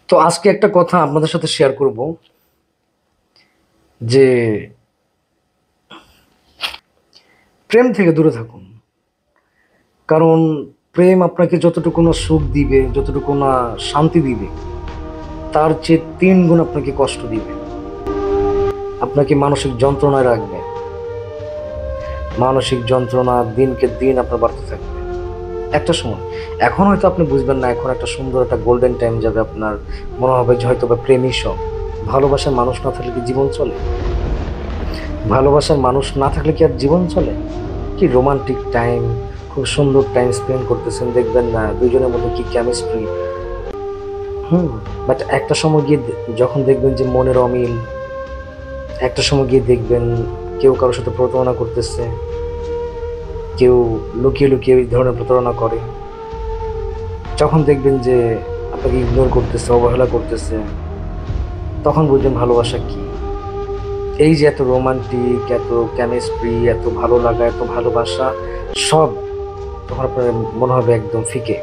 তো আজকে একটা কথা আপনাদের সাথে শেয়ার করব যে প্রেম থেকে দূরে থাকুন। কারণ প্রেম আপনাকে যতটুকু না সুখ দিবে, যতটুকু না শান্তি দিবে, তার চেয়ে 3 গুণ আপনাকে কষ্ট দিবে। আপনাকে মানসিক যন্ত্রণায় রাখবে। মানসিক যন্ত্রণা দিনকে দিন আপনার বাড়তে থাকবে। একটা সময়, এখন হয়তো আপনি বুঝবেন না, এখন একটা সুন্দর একটা গোল্ডেন টাইম যাবে, আপনার মনে হবে যে হয়তো বা প্রেমই সব। ভালোবাসার মানুষ না থাকলে কি জীবন চলে? ভালোবাসার মানুষ না থাকলে কি আর জীবন চলে? কি রোমান্টিক টাইম, খুব সুন্দর টাইম স্পেন্ড করতেছেন, দেখবেন না দুজনের মধ্যে কি কেমিস্ট্রি। বাট একটা সময় গিয়ে যখন দেখবেন যে মনের অমিল, একটা সময় গিয়ে দেখবেন কেউ কারোর সাথে প্রতারণা করতেছে, কেউ লুকিয়ে লুকিয়ে এই ধরনের প্রতারণা করে, যখন দেখবেন যে আপনাকে ইগনোর করতেছে, অবহেলা করতেছে, তখন বুঝবেন ভালোবাসা কি। এই যে এত রোমান্টিক, এত কেমিস্ট্রি, এত ভালো লাগা, এত ভালোবাসা, সব তখন আপনার মনে হবে একদম ফিকে।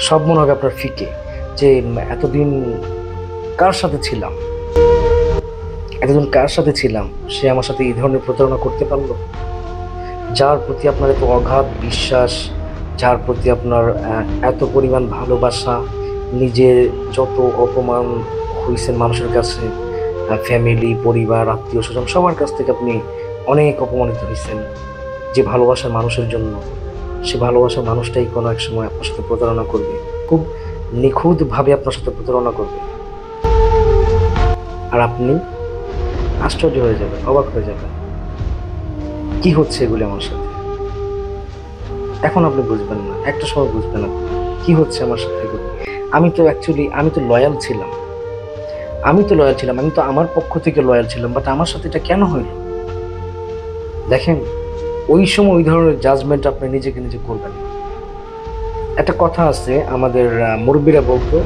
সব মনে হবে আপনার ফিকে। যে এতদিন কার সাথে ছিলাম, এতদিন কার সাথে ছিলাম, সে আমার সাথে এই ধরনের প্রতারণা করতে পারলো। যার প্রতি আপনার এত অগাধ বিশ্বাস, যার প্রতি আপনার এত পরিমাণ ভালোবাসা, নিজের যত অপমান হয়েছেন মানুষের কাছে, ফ্যামিলি, পরিবার, আত্মীয় স্বজন, সবার কাছ থেকে আপনি অনেক অপমানিত হয়েছেন যে ভালোবাসার মানুষের জন্য। সে ভালোবাসার মানুষটাই কোনো এক সময় আপনার সাথে প্রতারণা করবে, খুব নিখুঁতভাবে আপনার সাথে প্রতারণা করবে। আর আপনি আশ্চর্য হয়ে যাবেন, অবাক হয়ে যাবেন, কি হচ্ছে এগুলি আমার সাথে। এখন আপনি বুঝবেন না, একটা সময় বুঝবেন আপনি কি হচ্ছে আমার সাথে এগুলি। আমি তো লয়াল ছিলাম, আমি তো আমার পক্ষ থেকে লয়াল ছিলাম, বাট আমার সাথে এটা কেন হইল? দেখেন, ওই সময় ওই ধরনের জাজমেন্ট আপনি নিজেকে নিজে করবেন না। একটা কথা আছে, আমাদের মুরব্বীরা বলতো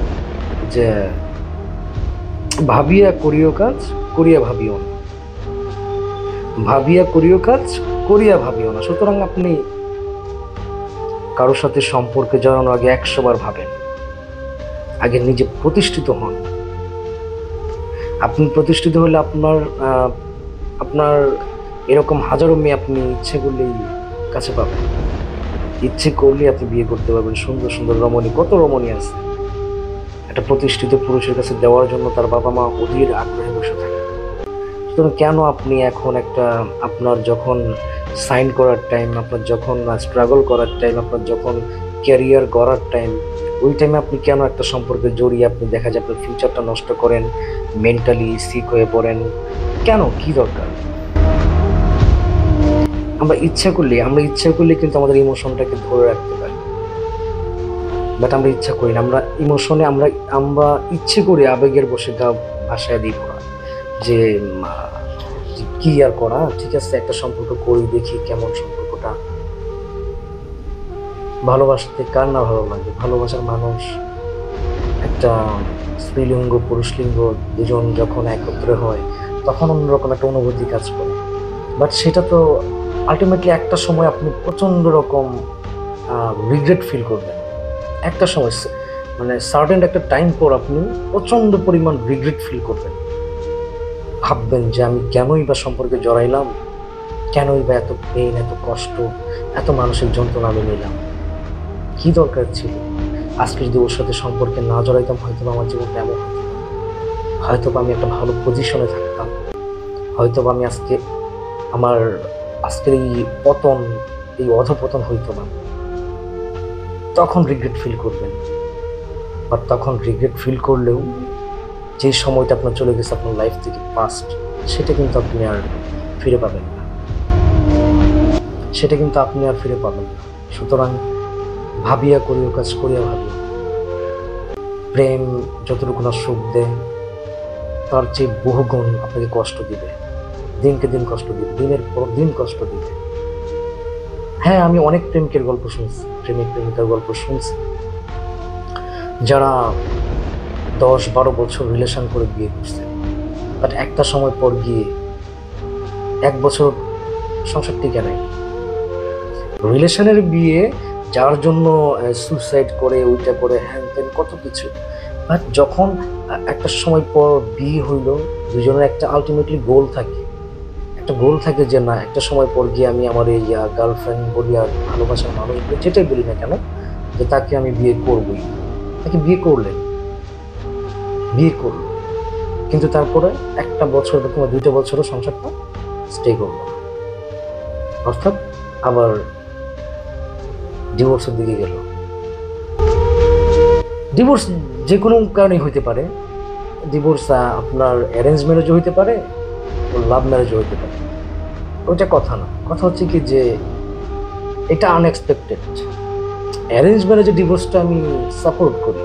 যে ভাবিয়া করিও কাজ, করিয়া ভাবিও না। ভাবিয়া করিও কাজ, করিয়া ভাবিও না। সুতরাং আপনি কারোর সাথে সম্পর্কে জড়ানোর আগে 100 বার ভাবেন। আগে নিজে প্রতিষ্ঠিত হন। আপনি প্রতিষ্ঠিত হলে আপনার এরকম হাজারো মেয়ে আপনি ইচ্ছে করলেই কাছে পাবেন। ইচ্ছে করলে আপনি বিয়ে করতে পারবেন। সুন্দর সুন্দর রমণী, কত রমণী আছে একটা প্রতিষ্ঠিত পুরুষের কাছে দেওয়ার জন্য তার বাবা মা অধীর আগ্রহে বসে থাকে। সুতরাং কেন আপনি এখন আপনার যখন সাইন করার টাইম, আপনার যখন স্ট্রাগল করার টাইম, আপনার যখন ক্যারিয়ার গড়ার টাইম, ওই টাইমে আপনি কেন একটা সম্পর্কে জড়িয়ে আপনি দেখা যায় আপনার ফিউচারটা নষ্ট করেন, মেন্টালি সিক হয়ে পড়েন? কেন, কি দরকার? আমরা ইচ্ছা করলে কিন্তু আমাদের ইমোশনটাকে ধরে রাখতে পারি, বাট আমরা ইচ্ছা করি না। আমরা ইমোশনে আমরা ইচ্ছে করি আবেগের বসে গা ভাসায় দিব না, যে কি আর করা, ঠিক আছে একটা সম্পর্ক করি, দেখি কেমন সম্পর্কটা। ভালোবাসতে কার না ভালো লাগে? ভালোবাসার মানুষ, একটা স্ত্রীলিঙ্গ পুরুষলিঙ্গ দুজন যখন একত্রে হয়, তখন অন্যরকম একটা অনুভূতি কাজ করে। বাট সেটা তো আলটিমেটলি একটা সময় আপনি প্রচন্ড রকম রিগ্রেট ফিল করবেন। একটা সময়, মানে সার্টেন একটা টাইম পর আপনি প্রচন্ড পরিমাণ রিগ্রেট ফিল করবেন। ভাববেন যে আমি কেনই বা সম্পর্কে জড়াইলাম, কেনই বা এত পেইন, এত কষ্ট, এত মানসিক যন্ত্রণা আমি নিলাম, কি দরকার ছিল? আজকে যদি ওর সাথে সম্পর্কে না জড়াইতাম, হয়তো আমার জীবনটা এমন হতো না। হয়তো আমি একটা ভালো পজিশনে থাকতাম, হয়তো আমি আমার আজকের এই পতন, এই অধপতন হইতো না। তখন রিগ্রেট ফিল করবেন। বাট তখন রিগ্রেট ফিল করলেও যে সময়টা আপনার চলে গেছে আপনার লাইফ থেকে, পাস্ট, সেটা কিন্তু আপনি আর ফিরে পাবেন না। সুতরাং ভাবিয়া করিও কাজ, করিয়া ভাবিও। প্রেম যতটুকু না সুখ দেয়, তার চেয়ে বহুগুণ আপনাকে কষ্ট দিবে, দিনকে দিন কষ্ট দিবে, দিনের পর দিন কষ্ট দিবে। হ্যাঁ, আমি অনেক প্রেমিকের গল্প শুনছি, প্রেমিকার গল্প শুনছি, যারা 10-12 বছর রিলেশন করে বিয়ে করছে, বাট একটা সময় পর গিয়ে 1 বছর সংসার টিকে নাই। রিলেশনের বিয়ে, যার জন্য সুইসাইড করে, ওইটা করে, হ্যান ত্যান কত কিছু, বাট যখন একটা সময় পর বিয়ে হইলো, দুজনের একটা আলটিমেটলি গোল থাকে, একটা গোল থাকে যে না একটা সময় পর গিয়ে আমি আমার এই গার্লফ্রেন্ড বলি আর ভালোবাসার মানুষ বলি যেটাই বলি না কেন, যে তাকে আমি বিয়ে করবই। তাকে বিয়ে করলো, কিন্তু তারপরে একটা বছর বা কিংবা 2টা বছরও সংসারটা স্টে করলো না, অর্থাৎ আবার ডিভোর্সের দিকে গেল। ডিভোর্স যে কোনো কারণেই হইতে পারে। ডিভোর্স আপনার অ্যারেঞ্জ ম্যারেজও হইতে পারে, লাভ ম্যারেজও হইতে পারে, ওইটা কথা না। কথা হচ্ছে কি যে এটা আনএক্সপেক্টেড। অ্যারেঞ্জ ম্যারেজে ডিভোর্সটা আমি সাপোর্ট করি,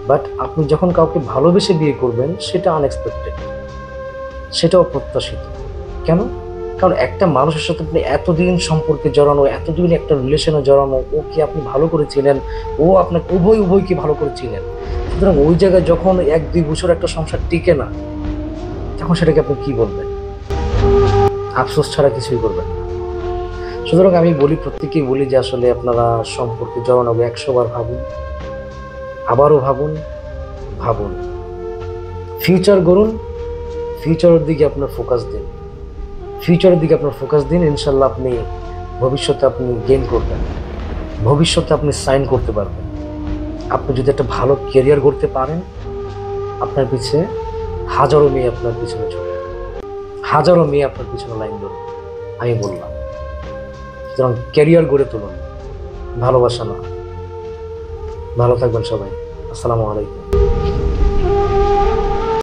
বাট আপনি যখন কাউকে ভালোবেসে বিয়ে করবেন সেটা আনএক্সপেক্টেড, সেটা অপ্রত্যাশিত। কেন? কারণ একটা মানুষের সাথে আপনি এতদিন সম্পর্কে জড়ানো, এতদিন একটা রিলেশনে জড়ানো, ওকে আপনি ভালো করে চিনেন, ও আপনাকে উভয়কে ভালো করে চিনেন। সুতরাং ওই জায়গায় যখন 1-2 বছর একটা সংসার টিকে না, তখন সেটাকে আপনি কি বলবেন? আফসোস ছাড়া কিছুই করবেন না। সুতরাং আমি বলি, প্রত্যেকেই বলি যে আসলে আপনারা সম্পর্কে জড়ানো 100 বার ভাবুন, আবারও ভাবুন, ফিউচার গড়ুন, ফিউচারের দিকে আপনার ফোকাস দিন। ইনশাল্লাহ আপনি ভবিষ্যতে আপনি গেইন করবেন, ভবিষ্যতে আপনি সাইন করতে পারবেন। আপনি যদি একটা ভালো ক্যারিয়ার করতে পারেন, আপনার পিছে হাজারো মেয়ে আপনার পিছনে ছুটবে, হাজারো মেয়ে আপনার পিছনে লাইন ধরবে। আমি বললাম, সুতরাং ক্যারিয়ার গড়ে তুলুন, ভালোবাসা না। ভালো থাকবেন সবাই। আসসালামু আলাইকুম।